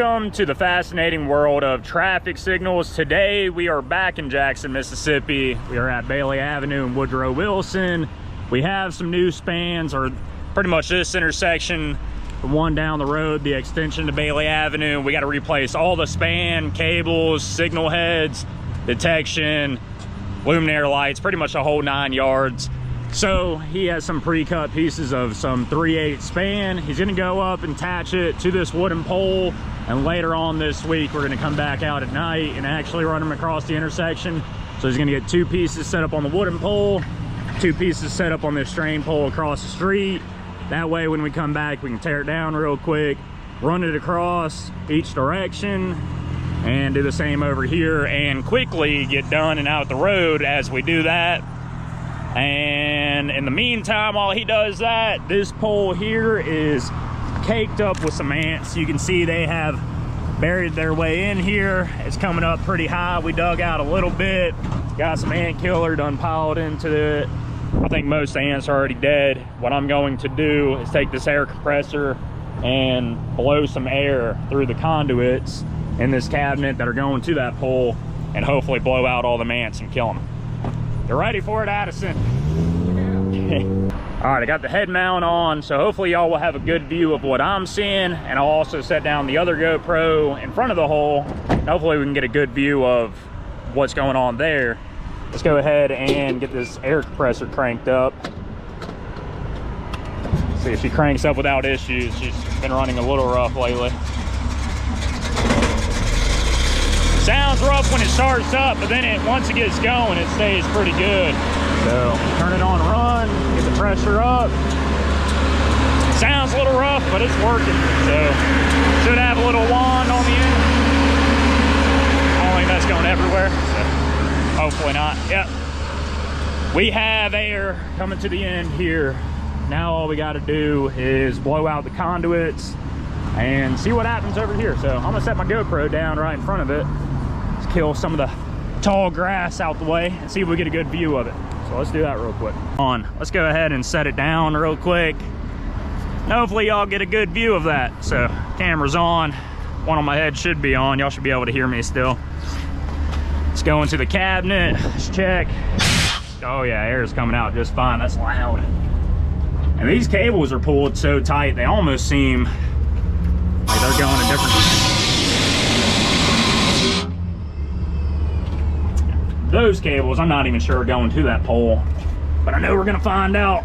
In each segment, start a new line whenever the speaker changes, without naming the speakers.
Welcome to the fascinating world of traffic signals. Today we are back in Jackson, Mississippi. We are at Bailey Avenue and Woodrow Wilson. We have some new spans, or pretty much this intersection, the one down the road, the extension to Bailey Avenue. We got to replace all the span, cables, signal heads, detection, luminaire lights, pretty much a whole 9 yards. So he has some pre-cut pieces of some 3/8 span. He's gonna go up and attach it to this wooden pole, and later on this week we're gonna come back out at night and actually run him across the intersection. So he's gonna get 2 pieces set up on the wooden pole, 2 pieces set up on this strain pole across the street. That way when we come back we can tear it down real quick, run it across each direction, and do the same over here and quickly get done and out the road as we do that. And in the meantime, while he does that, this pole here is caked up with some ants. You can see they have buried their way in here. It's coming up pretty high. We dug out a little bit, got some ant killer done piled into it. I think most ants are already dead. What I'm going to do is take this air compressor and blow some air through the conduits in this cabinet that are going to that pole, and hopefully blow out all the ants and kill them. You ready for it, Addison? Yeah. All right, I got the head mount on, so hopefully y'all will have a good view of what I'm seeing, and I'll also set down the other GoPro in front of the hole, and hopefully we can get a good view of what's going on there. Let's go ahead and get this air compressor cranked up. See if she cranks up without issues. She's been running a little rough lately. Sounds rough when it starts up, but then once it gets going, it stays pretty good. So turn it on run, get the pressure up. Sounds a little rough, but it's working. So should have a little wand on the end. I don't think that's going everywhere, so hopefully not. Yep. We have air coming to the end here. Now all we got to do is blow out the conduits and see what happens over here. So I'm gonna set my GoPro down right in front of it. Let's kill some of the tall grass out the way and see if we get a good view of it. So let's do that real quick. Let's go ahead and set it down real quick. And hopefully y'all get a good view of that. So camera's on, one on my head should be on. Y'all should be able to hear me still. Let's go into the cabinet, let's check. Oh yeah, air's coming out just fine, that's loud. And these cables are pulled so tight, they almost seem like they're going a different. Those cables, I'm not even sure are going to that pole, but I know we're gonna find out.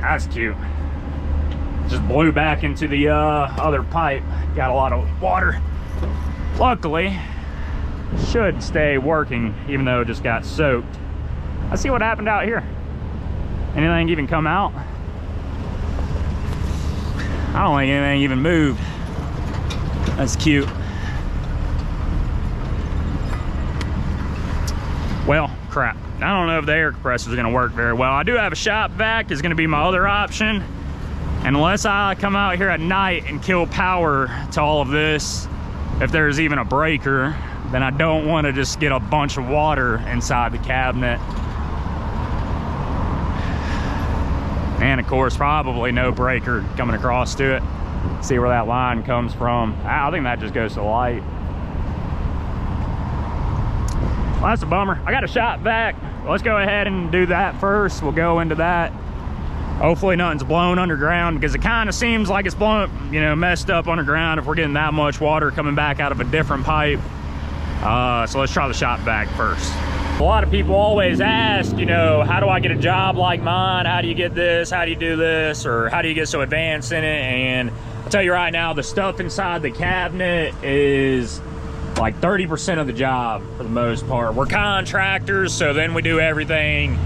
That's cute. Just blew back into the other pipe. Got a lot of water. Luckily, should stay working, even though it just got soaked. Let's see what happened out here. Anything even come out? I don't think anything even moved. That's cute. Well, crap. I don't know if the air compressor is going to work very well. I do have a shop vac, is going to be my other option. And unless I come out here at night and kill power to all of this, if there's even a breaker, then I don't want to just get a bunch of water inside the cabinet. And of course, probably no breaker coming across to it. See where that line comes from. I think that just goes to the light. Well, that's a bummer. I got a shop vac. Let's go ahead and do that first. We'll go into that. Hopefully nothing's blown underground, because it kind of seems like it's blown, you know, messed up underground if we're getting that much water coming back out of a different pipe. So let's try the shop vac first. A lot of people always ask, you know, how do I get a job like mine? How do you get this? How do you do this? Or how do you get so advanced in it? And I'll tell you right now, the stuff inside the cabinet is like 30% of the job for the most part. We're contractors, so then we do everything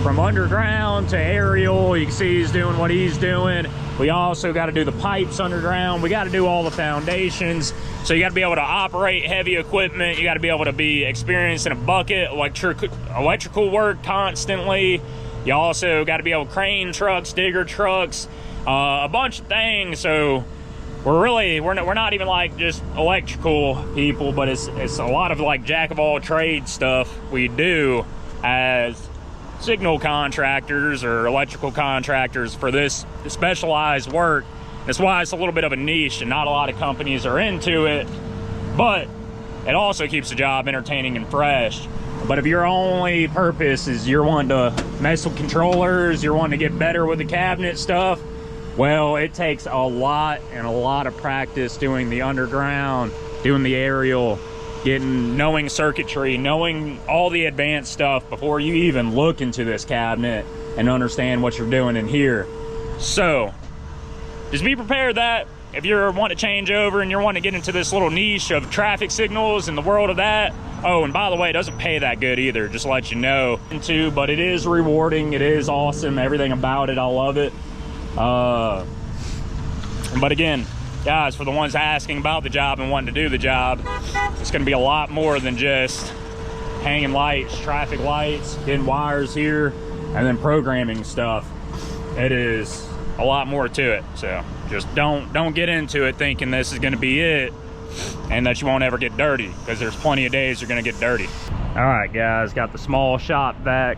from underground to aerial. You can see he's doing what he's doing. We also got to do the pipes underground. We got to do all the foundations. So you got to be able to operate heavy equipment. You got to be able to be experienced in a bucket, electrical work constantly. You also got to be able to crane trucks, digger trucks, a bunch of things. So we're not even like just electrical people, but it's a lot of like jack of all trades stuff we do as signal contractors or electrical contractors for this specialized work. That's why it's a little bit of a niche and not a lot of companies are into it, but it also keeps the job entertaining and fresh. But if your only purpose is you're wanting to mess with controllers, you're wanting to get better with the cabinet stuff, well, it takes a lot and a lot of practice doing the underground, doing the aerial, knowing circuitry, knowing all the advanced stuff before you even look into this cabinet and understand what you're doing in here. So just be prepared that if you're wanting to change over and you're wanting to get into this little niche of traffic signals in the world of that, oh, and by the way, it doesn't pay that good either, just to let you know. But it is rewarding, it is awesome, everything about it, I love it. But again, guys, for the ones asking about the job and wanting to do the job, it's gonna be a lot more than just hanging lights, traffic lights, getting wires here, and then programming stuff. It is a lot more to it. So just don't get into it thinking this is gonna be it and that you won't ever get dirty, because there's plenty of days you're gonna get dirty. All right, guys, got the small shop vac.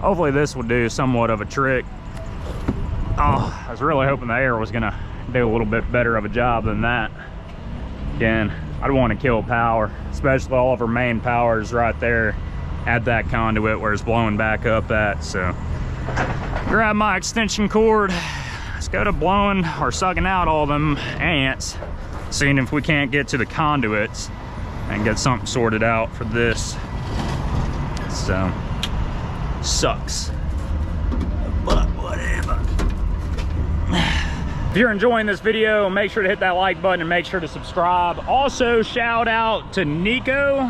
Hopefully this will do somewhat of a trick. Oh, I was really hoping the air was gonna do a little bit better of a job than that. Again, I don't want to kill power, especially all of our main power is right there at that conduit where it's blowing back up at. So grab my extension cord, let's go to blowing or sucking out all them ants, seeing if we can't get to the conduits and get something sorted out for this. So sucks, but whatever. If you're enjoying this video, make sure to hit that like button and make sure to subscribe. Also, shout out to Nico.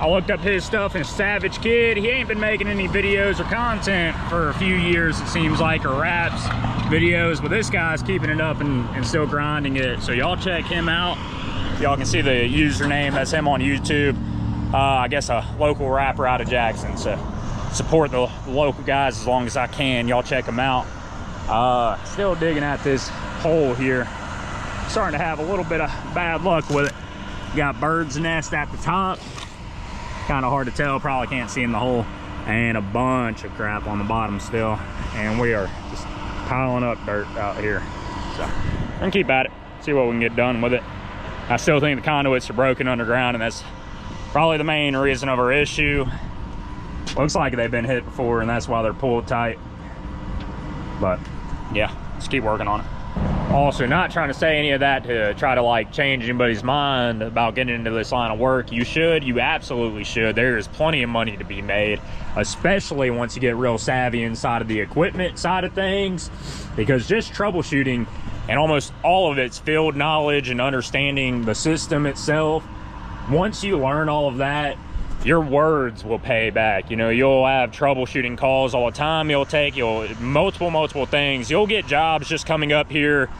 I looked up his stuff and Savage Kid. He ain't been making any videos or content for a few years, it seems like, or raps videos, but this guy's keeping it up and still grinding it. So y'all check him out. Y'all can see the username, that's him on YouTube. I guess a local rapper out of Jackson. So support the local guys as long as I can. Y'all check them out. Still digging at this hole here. Starting to have a little bit of bad luck with it. Got bird's nest at the top. Kind of hard to tell, probably can't see in the hole. And a bunch of crap on the bottom still. And we are just piling up dirt out here. So I'm gonna keep at it, see what we can get done with it. I still think the conduits are broken underground, and that's probably the main reason of our issue. Looks like they've been hit before, and that's why they're pulled tight. But yeah, let's keep working on it. Also, not trying to say any of that to try to like change anybody's mind about getting into this line of work. You should, you absolutely should. There is plenty of money to be made, especially once you get real savvy inside of the equipment side of things, because just troubleshooting and almost all of it's field knowledge and understanding the system itself. Once you learn all of that, your words will pay back. You know, you'll have troubleshooting calls all the time. You'll multiple things. You'll get jobs just coming up here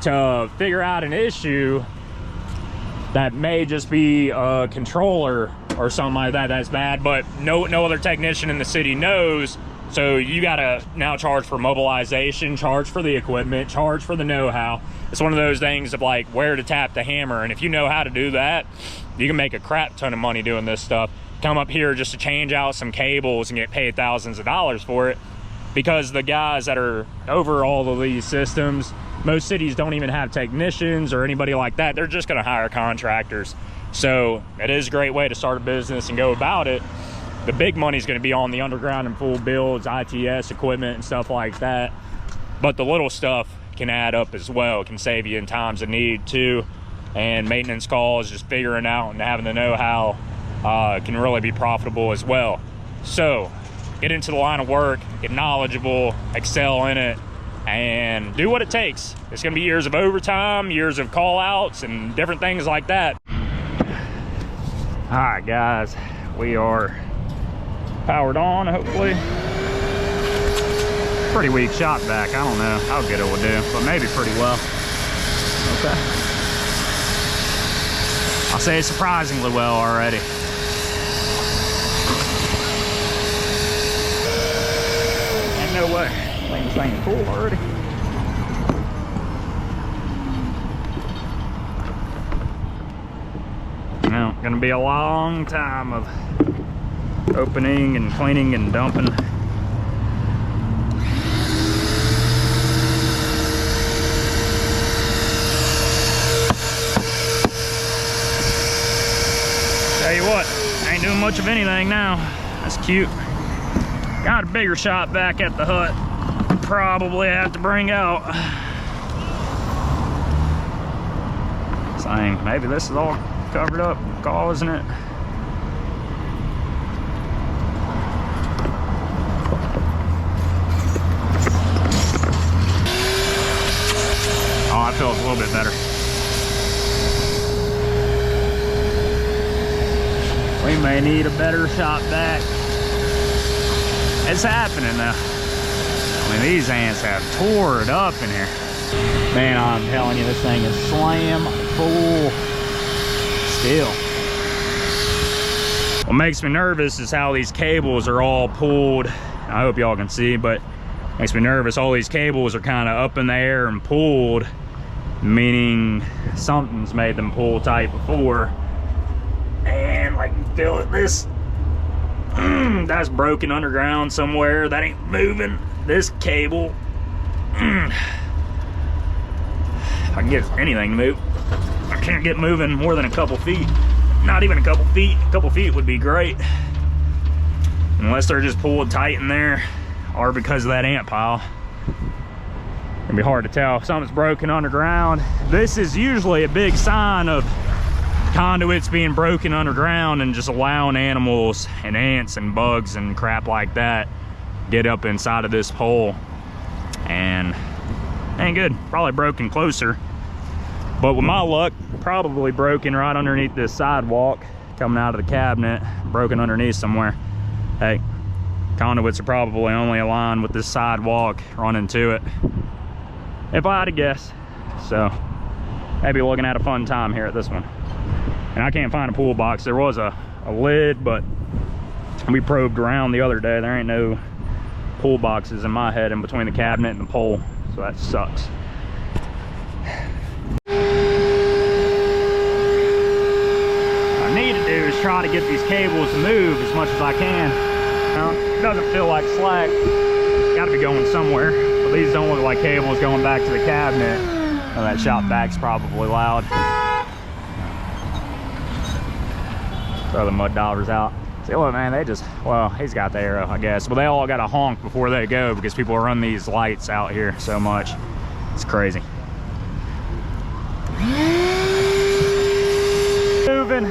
to figure out an issue that may just be a controller or something like that that's bad, but no other technician in the city knows. So you gotta now charge for mobilization, charge for the equipment, charge for the know-how. It's one of those things of like where to tap the hammer, and if you know how to do that, you can make a crap ton of money doing this stuff. Come up here just to change out some cables and get paid thousands of dollars for it, because the guys that are over all of these systems, most cities don't even have technicians or anybody like that. They're just gonna hire contractors. So it is a great way to start a business and go about it. The big money is gonna be on the underground and full builds, ITS equipment and stuff like that. But the little stuff can add up as well. It can save you in times of need too. And maintenance calls, just figuring out and having the know-how can really be profitable as well. So get into the line of work, get knowledgeable, excel in it, and do what it takes. It's gonna be years of overtime, years of call outs and different things like that. All right, guys, we are powered on, hopefully. Pretty weak shot back. I don't know how good it will do, but maybe pretty well. Okay. I'll say surprisingly well already. Ain't no way. I think this thing is full already. Well, gonna be a long time of opening and cleaning and dumping doing much of anything now. That's cute. Got a bigger shot back at the hut. Probably have to bring out. Saying maybe this is all covered up, gall, isn't it? Oh, that feels a little bit better. We may need a better shot back. It's happening now. I mean, these ants have tore it up in here. Man, I'm telling you, this thing is slam full still. What makes me nervous is how these cables are all pulled. I hope y'all can see, but makes me nervous. All these cables are kind of up in the air and pulled, meaning something's made them pull tight before. And I can feel it, this, that's broken underground somewhere. That ain't moving. This cable, if I can get anything to move, I can't get moving more than a couple feet. Not even a couple feet. A couple feet would be great. Unless they're just pulled tight in there, or because of that ant pile. It'd be hard to tell if something's broken underground. This is usually a big sign of conduits being broken underground and just allowing animals and ants and bugs and crap like that get up inside of this hole. And ain't good. Probably broken closer. But with my luck, probably broken right underneath this sidewalk coming out of the cabinet, broken underneath somewhere. Hey, conduits are probably only aligned with this sidewalk running to it, if I had to guess. So maybe looking at a fun time here at this one. And I can't find a pool box. There was a lid, but we probed around the other day. There ain't no pool boxes in my head in between the cabinet and the pole, so that sucks. What I need to do is try to get these cables to move as much as I can. Now, it doesn't feel like slack. Got to be going somewhere. But these don't look like cables going back to the cabinet. Oh, that shot back's probably loud. Throw the mud divers out. See, look, man, they just, well, he's got the arrow, I guess. But they all got to honk before they go because people run these lights out here so much. It's crazy. Moving.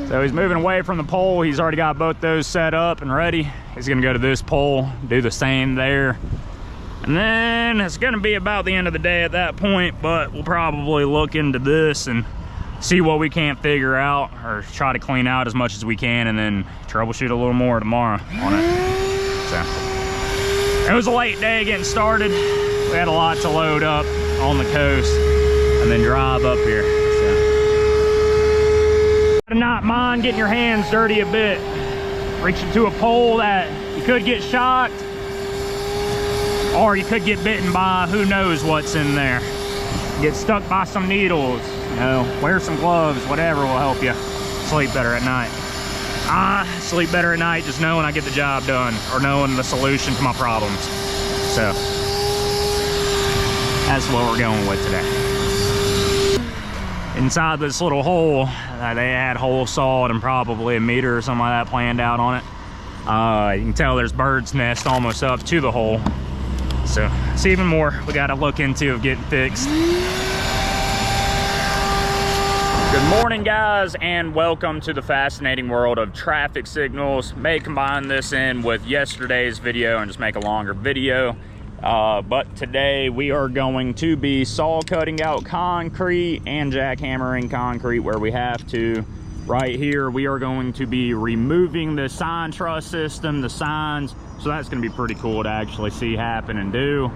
So he's moving away from the pole. He's already got both those set up and ready. He's gonna go to this pole, do the same there. And then it's gonna be about the end of the day at that point, but we'll probably look into this and see what we can't figure out, or try to clean out as much as we can, and then troubleshoot a little more tomorrow on it. So it was a late day getting started. We had a lot to load up on the coast and then drive up here. So gotta not mind getting your hands dirty a bit. Reaching to a pole that you could get shocked, or you could get bitten by who knows what's in there. Get stuck by some needles. You know, wear some gloves, whatever will help you sleep better at night. I sleep better at night just knowing I get the job done, or knowing the solution to my problems. So that's what we're going with today. Inside this little hole, they had hole sawed and probably a meter or something like that planned out on it. You can tell there's bird's nest almost up to the hole. So it's even more we got to look into of getting fixed. Good morning, guys, and welcome to the fascinating world of traffic signals. May combine this in with yesterday's video and just make a longer video. But today we are going to be saw cutting out concrete and jackhammering concrete where we have to. Right here we are going to be removing the sign truss system, the signs, so that's going to be pretty cool to actually see happen and do.